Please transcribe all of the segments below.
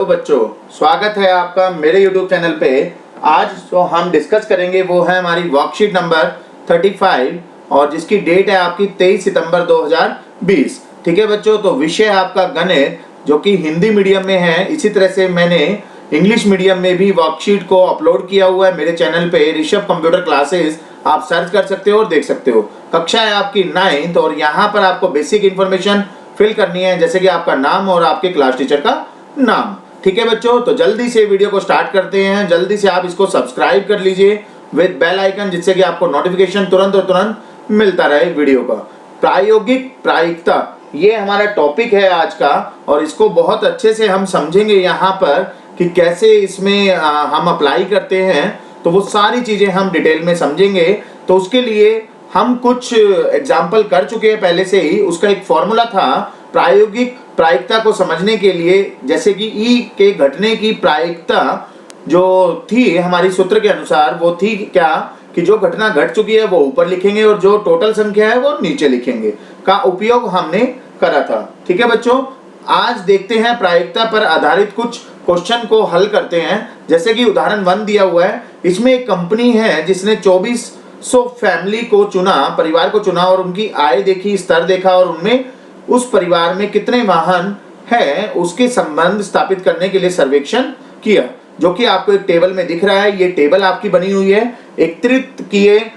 तो बच्चों, स्वागत है आपका मेरे YouTube चैनल पे। आज जो हम डिस्कस करेंगे वो है हमारी वर्कशीट नंबर 35 और जिसकी डेट है आपकी 23 सितंबर 2020। ठीक है बच्चों, तो विषय है आपका गणित, जो कि हिंदी मीडियम में है। इसी तरह से मैंने इंग्लिश मीडियम में भी वर्कशीट को अपलोड किया हुआ है मेरे चैनल पे, ऋषभ कंप्यूटर क्लासेस। आप सर्च कर सकते हो और देख सकते हो। कक्षा है आपकी 9th और यहाँ पर आपको बेसिक इन्फॉर्मेशन फिल करनी है, जैसे कि आपका नाम और आपके क्लास टीचर का नाम। ठीक है बच्चों, तो जल्दी से वीडियो को स्टार्ट करते हैं। जल्दी से आप इसको सब्सक्राइब कर लीजिए विद बेल आइकन, जिससे कि आपको नोटिफिकेशन तुरंत और तुरंत मिलता रहे वीडियो का। प्रायोगिक प्रायिकता, ये हमारा टॉपिक है आज का, और इसको बहुत अच्छे से हम समझेंगे यहाँ पर कि कैसे इसमें हम अप्लाई करते हैं। तो वो सारी चीजें हम डिटेल में समझेंगे। तो उसके लिए हम कुछ एग्जाम्पल कर चुके हैं पहले से ही। उसका एक फॉर्मूला था प्रायोगिक प्रायिकता को समझने के लिए, जैसे कि ई के घटने की प्रायिकता जो थी हमारी सूत्र के अनुसार, वो थी क्या कि जो घटना घट चुकी है वो ऊपर लिखेंगे और जो टोटल संख्या है वो नीचे लिखेंगे, का उपयोग हमने करा था। ठीक है बच्चों, आज देखते हैं प्रायिकता पर आधारित कुछ क्वेश्चन को हल करते हैं। जैसे कि उदाहरण 1 दिया हुआ है। इसमें एक कंपनी है जिसने 2400 फैमिली को चुना, परिवार को चुना, और उनकी आय देखी, स्तर देखा, और उनमें उस परिवार में कितने वाहन है उसके संबंध स्थापित करने के लिए सर्वेक्षण किया, जो कि आपको एक टेबल में दिख रहा है। ये टेबल आपकी बनी हुई है, एकत्रित किए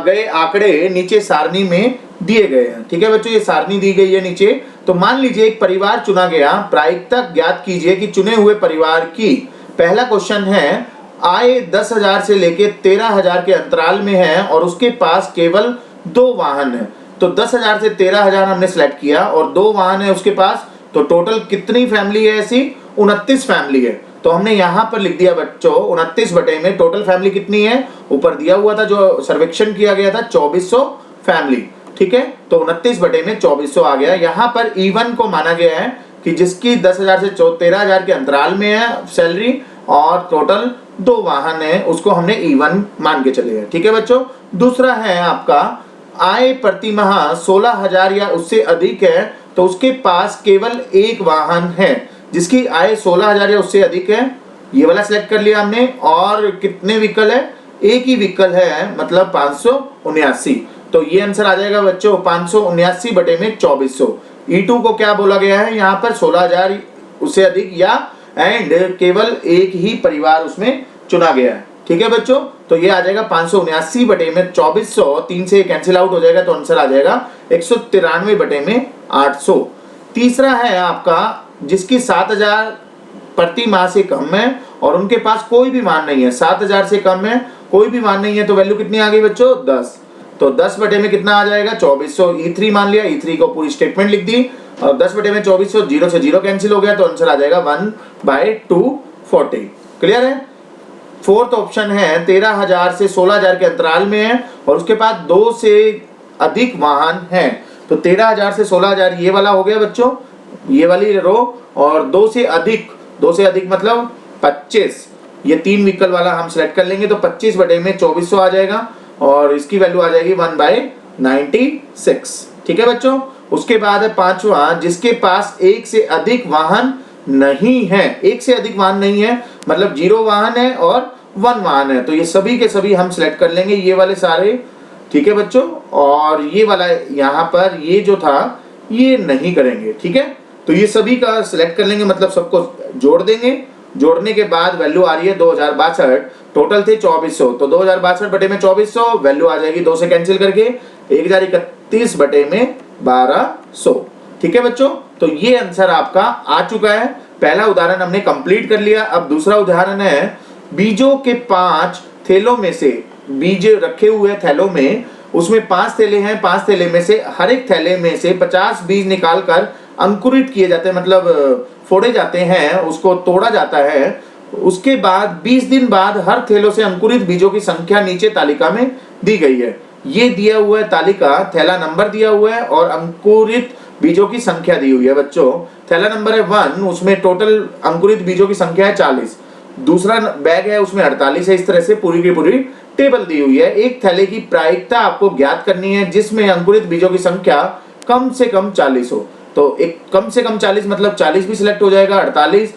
गए आंकड़े नीचे सारणी में दिए गए हैं। ठीक है बच्चों, ये सारणी दी गई है नीचे। तो मान लीजिए एक परिवार चुना गया, प्रायिकता ज्ञात कीजिए कि चुने हुए परिवार की, पहला क्वेश्चन है, आय 10,000 से लेके 13,000 के अंतराल में है और उसके पास केवल 2 वाहन है। तो 10,000 से 13,000 हमने सेलेक्ट किया और 2 वाहन है उसके पास। तो टोटल कितनी फैमिली है ऐसी? 29 फैमिली है। तो हमने यहाँ पर लिख दिया बच्चों 29 बटे में टोटल फैमिली कितनी है, ऊपर दिया हुआ था जो सर्वेक्षण किया गया था 2400 फैमिली। ठीक है, तो 29 बटे में 2400 आ गया। यहाँ पर E1 को माना गया है कि जिसकी 10,000 से 13,000 के अंतराल में है सैलरी और टोटल 2 वाहन है, उसको हमने E1 मान के चले गए। ठीक है बच्चों, दूसरा है आपका आय प्रति माह 16,000 या उससे अधिक है, तो उसके पास केवल 1 वाहन है। जिसकी आय 16,000 या उससे अधिक है, ये वाला सिलेक्ट कर लिया हमने। और कितने व्हीकल है? एक ही व्हीकल है, मतलब 579। तो ये आंसर आ जाएगा बच्चों 579 बटे में 2400। E2 को क्या बोला गया है यहाँ पर? 16,000 उससे अधिक या एंड केवल एक ही परिवार उसमें चुना गया है। ठीक है बच्चों, तो ये आ जाएगा 579 बटे में 2400, 3 से कैंसिल आउट हो जाएगा, तो आंसर आ जाएगा 193 बटे में 800। तीसरा है आपका जिसकी 7,000 प्रति माह से कम है और उनके पास कोई भी मान नहीं है। 7,000 से कम है, कोई भी मान नहीं है, तो वैल्यू कितनी आ गई बच्चों? 10। तो 10 बटे में कितना आ जाएगा? 2400। E3 मान लिया, E3 को पूरी स्टेटमेंट लिख दी और 10 बटे में 2400, 0 से 0 कैंसिल हो गया, तो आंसर आ जाएगा 1/240। क्लियर है? फोर्थ ऑप्शन है 13,000 से 16,000 के अंतराल में है और उसके पास 2 से अधिक वाहन है। तो 13,000 से 16,000 ये वाला हो गया बच्चों, ये वाली रो। और 2 से अधिक मतलब 25, ये 3 व्हीकल वाला हम सेलेक्ट कर लेंगे। तो 25 बटे में 2400 आ जाएगा और इसकी वैल्यू आ जाएगी 1/96। ठीक है बच्चों, उसके बाद है पांचवा जिसके पास 1 से अधिक वाहन नहीं है। 1 से अधिक वाहन नहीं है मतलब 0 वाहन है और 1 वाहन है। तो ये सभी के सभी हम सिलेक्ट कर लेंगे, ये वाले सारे। ठीक है बच्चों, और ये वाला यहाँ पर ये जो था ये नहीं करेंगे। ठीक है, तो ये सभी का सिलेक्ट कर लेंगे, मतलब सबको जोड़ देंगे। जोड़ने के बाद वैल्यू आ रही है 2062। टोटल थे 2400, तो 2062 बटे में 2400, वैल्यू आ जाएगी 2 से कैंसिल करके 1031 बटे में 1200। ठीक है बच्चों, तो ये आंसर आपका आ चुका है। पहला उदाहरण हमने कंप्लीट कर लिया। अब दूसरा उदाहरण है, बीजों के 5 थैलों में से, बीज रखे हुए थैलों में, उसमें 5 थैले हैं। 5 थैले में से हर एक थैले में से 50 बीज निकालकर अंकुरित किए जाते हैं, मतलब फोड़े जाते हैं, उसको तोड़ा जाता है। उसके बाद 20 दिन बाद हर थैलों से अंकुरित बीजों की संख्या नीचे तालिका में दी गई है। ये दिया हुआ है तालिका, थैला नंबर दिया हुआ है और अंकुरित बीजों की संख्या दी हुई है बच्चों। थैला नंबर है 1, उसमें टोटल अंकुरित बीजों की संख्या है 40। दूसरा बैग है उसमें 48 है। इस तरह से पूरी की पूरी टेबल दी हुई है। एक थैले की प्रायिकता आपको ज्ञात करनी है जिसमें अंकुरित बीजों की संख्या कम से कम 40 हो। तो एक कम से कम 40 मतलब 40 भी सिलेक्ट हो जाएगा, 48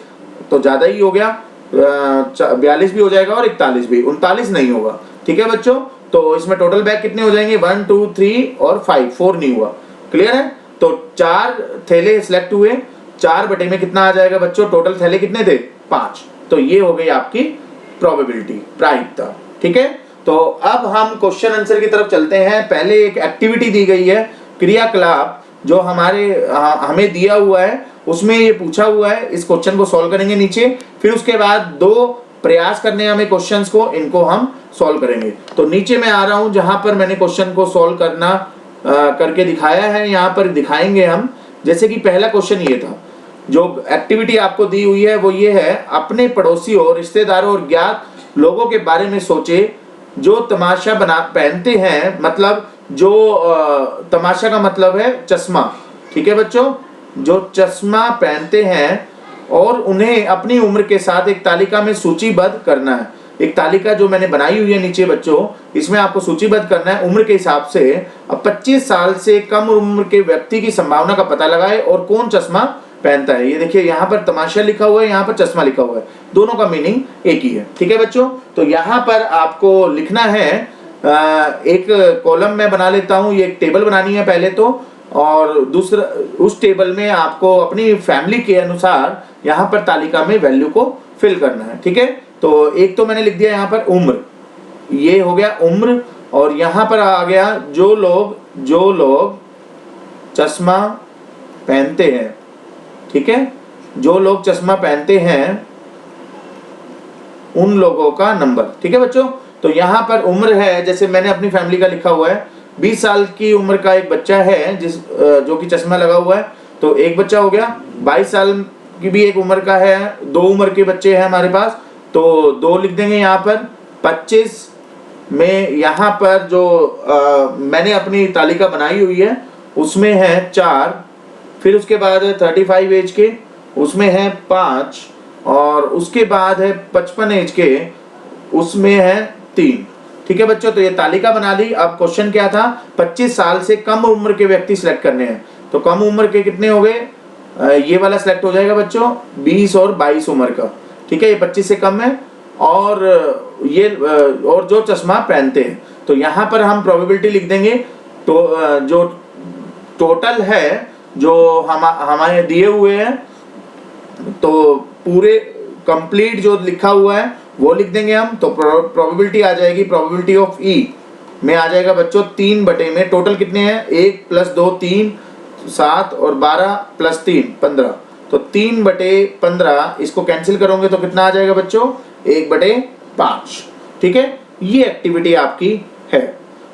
तो ज़्यादा ही हो गया, 42 भी हो जाएगा और 41 भी, 39 नहीं होगा। ठीक है बच्चों, तो इसमें टोटल बैग कितने हो जाएंगे, 1 2 3 और 5, 4 नहीं हुआ। क्लियर है? तो 4 थैले सिलेक्ट हुए, 4 बटे में कितना आ जाएगा बच्चों, टोटल थैले कितने थे, 5। तो ये हो गई आपकी प्रोबेबिलिटी, प्रायिकता। ठीक है, तो अब हम क्वेश्चन आंसर की तरफ चलते हैं। पहले एक एक्टिविटी दी गई है, क्रियाकलाप जो हमें दिया हुआ है, उसमें ये पूछा हुआ है, इस क्वेश्चन को सॉल्व करेंगे नीचे, फिर उसके बाद 2 प्रयास करने हमें क्वेश्चंस को, इनको हम सॉल्व करेंगे। तो नीचे मैं आ रहा हूं जहां पर मैंने क्वेश्चन को सॉल्व करना करके दिखाया है, यहां पर दिखाएंगे हम। जैसे कि पहला क्वेश्चन ये था, जो एक्टिविटी आपको दी हुई है वो ये है, अपने पड़ोसियों, रिश्तेदारों और ज्ञात लोगों के बारे में सोचे जो तमाशा पहनते हैं, मतलब जो तमाशा का मतलब है चश्मा। ठीक है बच्चों, जो चश्मा पहनते हैं, और उन्हें अपनी उम्र के साथ एक तालिका में सूचीबद्ध करना है। एक तालिका जो मैंने बनाई हुई है नीचे बच्चों, इसमें आपको सूचीबद्ध करना है उम्र के हिसाब से। अब 25 साल से कम उम्र के व्यक्ति की संभावना का पता लगाए और कौन चश्मा पहनता है। ये देखिए, यहाँ पर तमाशा लिखा हुआ है, यहाँ पर चश्मा लिखा हुआ है, दोनों का मीनिंग एक ही है। ठीक है बच्चों, तो यहाँ पर आपको लिखना है, एक कॉलम मैं बना लेता हूँ, ये एक टेबल बनानी है पहले तो, और दूसरा उस टेबल में आपको अपनी फैमिली के अनुसार यहाँ पर तालिका में वैल्यू को फिल करना है। ठीक है, तो एक तो मैंने लिख दिया यहाँ पर उम्र, ये हो गया उम्र, और यहाँ पर आ गया जो लोग चश्मा पहनते हैं। ठीक है, जो लोग चश्मा पहनते हैं उन लोगों का नंबर। ठीक है बच्चों, तो यहाँ पर उम्र है, जैसे मैंने अपनी फैमिली का लिखा हुआ है, 20 साल की उम्र का एक बच्चा है जो कि चश्मा लगा हुआ है, तो एक बच्चा हो गया। 22 साल की भी एक उम्र का है, 2 उम्र के बच्चे हैं हमारे पास, तो 2 लिख देंगे यहाँ पर। 25 में यहाँ पर जो मैंने अपनी तालिका बनाई हुई है उसमें है 4, फिर उसके बाद है 35 एज के, उसमें है 5, और उसके बाद है 55 एज के, उसमें है 3। ठीक है बच्चों, तो ये तालिका बना ली। अब क्वेश्चन क्या था, 25 साल से कम उम्र के व्यक्ति सिलेक्ट करने हैं। तो कम उम्र के कितने हो गए, ये वाला सिलेक्ट हो जाएगा बच्चों, 20 और 22 उम्र का। ठीक है, ये 25 से कम है, और ये और जो चश्मा पहनते हैं। तो यहाँ पर हम प्रोबेबिलिटी लिख देंगे, तो जो टोटल है जो हमारे दिए हुए हैं, तो पूरे कंप्लीट जो लिखा हुआ है वो लिख देंगे हम। तो प्रोबेबिलिटी आ जाएगी, प्रोबेबिलिटी ऑफ ई में आ जाएगा बच्चों 3 बटे में, टोटल कितने हैं, 1 + 2 3, 7 और 12 + 3 15, तो 3 बटे 15, इसको कैंसिल करोगे तो कितना आ जाएगा बच्चों, 1 बटे 5। ठीक है, ये एक्टिविटी आपकी है।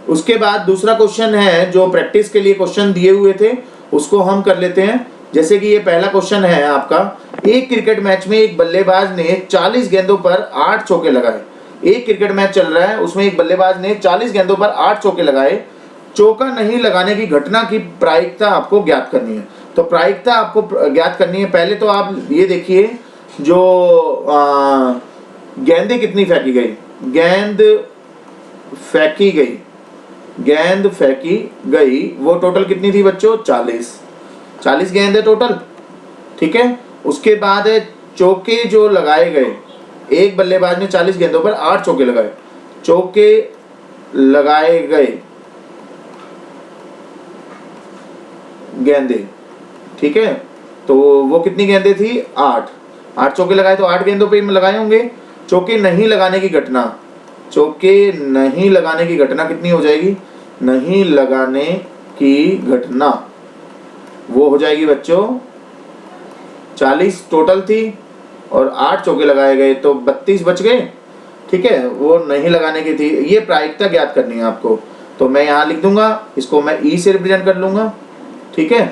उसके बाद दूसरा क्वेश्चन है, जो प्रैक्टिस के लिए क्वेश्चन दिए हुए थे उसको हम कर लेते हैं। जैसे कि ये पहला क्वेश्चन है आपका, एक क्रिकेट मैच में एक बल्लेबाज ने 40 गेंदों पर 8 चौके लगाए। एक क्रिकेट मैच चल रहा है, उसमें एक बल्लेबाज ने 40 गेंदों पर 8 चौके लगाए। चौका नहीं लगाने की घटना की प्रायिकता आपको ज्ञात करनी है। तो प्रायिकता आपको ज्ञात करनी है। पहले तो आप ये देखिए, जो गेंदें कितनी फेंकी गई, गेंद फेंकी गई वो टोटल कितनी थी बच्चों, 40 गेंद है टोटल। ठीक है, उसके बाद है चौके जो लगाए गए, एक बल्लेबाज ने 40 गेंदों पर 8 चौके लगाए, चौके लगाए गए गेंदे। ठीक है, तो वो कितनी गेंदे थी, 8 चौके लगाए, तो 8 गेंदों पे लगाए होंगे। चौके नहीं लगाने की घटना, चौके नहीं लगाने की घटना कितनी हो जाएगी, नहीं लगाने की घटना वो हो जाएगी बच्चों 40 टोटल थी, और 8 चौके लगाए गए तो 32 बच गए। ठीक है, वो नहीं लगाने की थी। ये प्रायिकता ज्ञात करनी है आपको, तो मैं यहाँ लिख दूंगा, इसको मैं ई से रिप्रेजेंट कर लूंगा। ठीक है,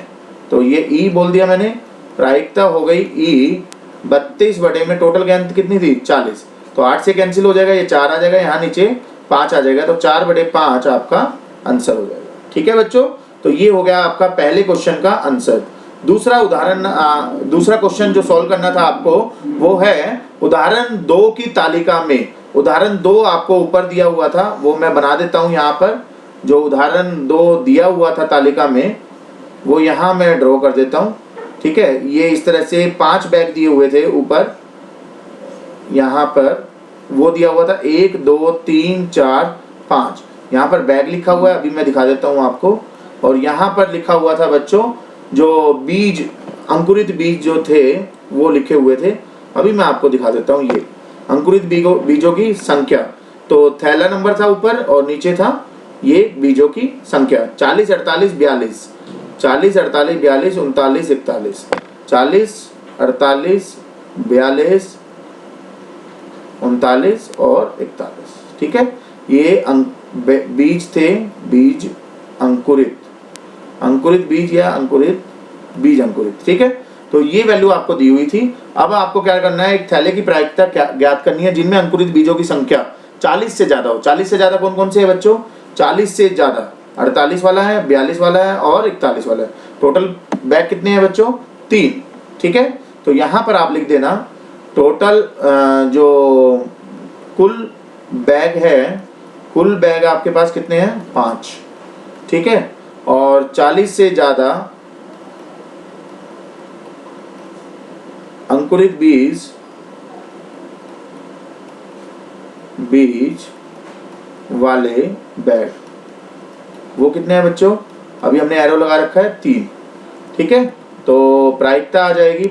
तो ये ई बोल दिया मैंने, प्रायिकता हो गई ई 32 बटे में टोटल गेंद कितनी थी, 40, तो 8 से कैंसिल हो जाएगा, ये 4 आ जाएगा, यहाँ नीचे 5 आ जाएगा, तो 4 बटे 5 आपका आंसर हो जाएगा। ठीक है बच्चों, तो ये हो गया आपका पहले क्वेश्चन का आंसर। दूसरा क्वेश्चन जो सॉल्व करना था आपको, वो है उदाहरण 2 की तालिका में। उदाहरण 2 आपको ऊपर दिया हुआ था, वो मैं बना देता हूँ यहाँ पर। जो उदाहरण 2 दिया हुआ था तालिका में, वो यहाँ मैं ड्रॉ कर देता हूँ। ठीक है, ये इस तरह से 5 बैग दिए हुए थे ऊपर, यहाँ पर वो दिया हुआ था 1 2 3 4 5, यहाँ पर बैग लिखा हुआ है, अभी मैं दिखा देता हूँ आपको। और यहाँ पर लिखा हुआ था बच्चों जो बीज, अंकुरित बीज जो थे वो लिखे हुए थे, अभी मैं आपको दिखा देता हूँ। ये अंकुरित बीजों की संख्या, तो थैला नंबर था ऊपर और नीचे था ये बीजों की संख्या 40 48 42, 40 48 42 39 41, 40 48 42 39 और 41, ठीक है। ये बीज थे, बीज अंकुरित, अंकुरित बीज या अंकुरित बीज अंकुरित, ठीक है। तो ये वैल्यू आपको दी हुई थी। अब आपको क्या करना है, एक थैले की प्रायिकता ज्ञात करनी है जिनमें अंकुरित बीजों की संख्या 40 से ज्यादा हो। 40 से ज्यादा कौन कौन से है बच्चों, 40 से ज्यादा 48 वाला है, 42 वाला है और 41 वाला है। टोटल बैग कितने हैं बच्चों, 3, ठीक है। तो यहाँ पर आप लिख देना टोटल जो कुल बैग है, कुल बैग आपके पास कितने हैं, 5, ठीक है। और 40 से ज्यादा अंकुरित बीज वाले बैग वो कितने हैं बच्चों, अभी हमने एरो लगा रखा है 3, ठीक है। तो प्रायिकता आ जाएगी,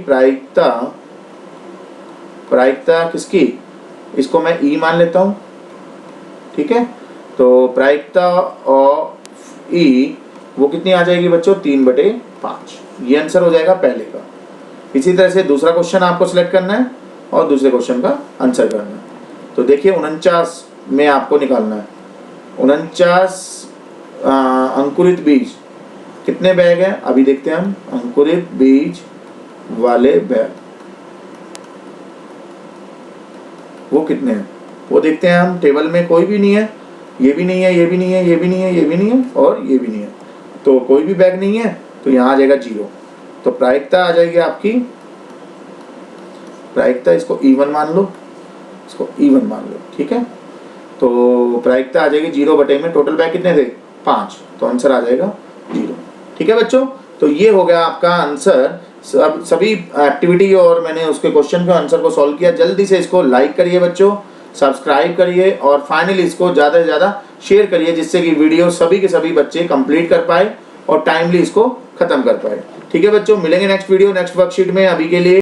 प्रायिकता किसकी, इसको मैं ई मान लेता हूं, ठीक है। तो प्रायिकता ऑफ ई वो कितनी आ जाएगी बच्चों, 3/5, ये आंसर हो जाएगा पहले का। इसी तरह से दूसरा क्वेश्चन आपको सिलेक्ट करना है और दूसरे क्वेश्चन का आंसर करना है। तो देखिए 49 में आपको निकालना है, 49 अंकुरित बीज कितने बैग हैं, अभी देखते हैं हम। अंकुरित बीज वाले बैग वो कितने हैं वो देखते हैं हम। टेबल में कोई भी नहीं है, ये भी नहीं है, ये भी नहीं है, ये भी नहीं है, ये भी नहीं है और ये भी नहीं है, तो कोई भी बैग नहीं है, तो यहाँ आ जाएगा 0। तो प्रायिकता आ जाएगी आपकी, प्रायिकता इसको E1 मान लो, इसको E1 मान लो, ठीक है। तो प्रायिकता आ जाएगी 0 में टोटल बैग कितने थे, 5, तो आंसर आ जाएगा 0, ठीक है बच्चों। तो ये हो गया आपका आंसर। सभी एक्टिविटी और मैंने उसके क्वेश्चन के आंसर को सॉल्व किया। जल्दी से इसको लाइक करिए बच्चों, सब्सक्राइब करिए और फाइनली इसको ज़्यादा से ज़्यादा शेयर करिए, जिससे कि वीडियो सभी के सभी बच्चे कंप्लीट कर पाए और टाइमली इसको खत्म कर पाए, ठीक है बच्चों। मिलेंगे नेक्स्ट वीडियो, नेक्स्ट वर्कशीट में। अभी के लिए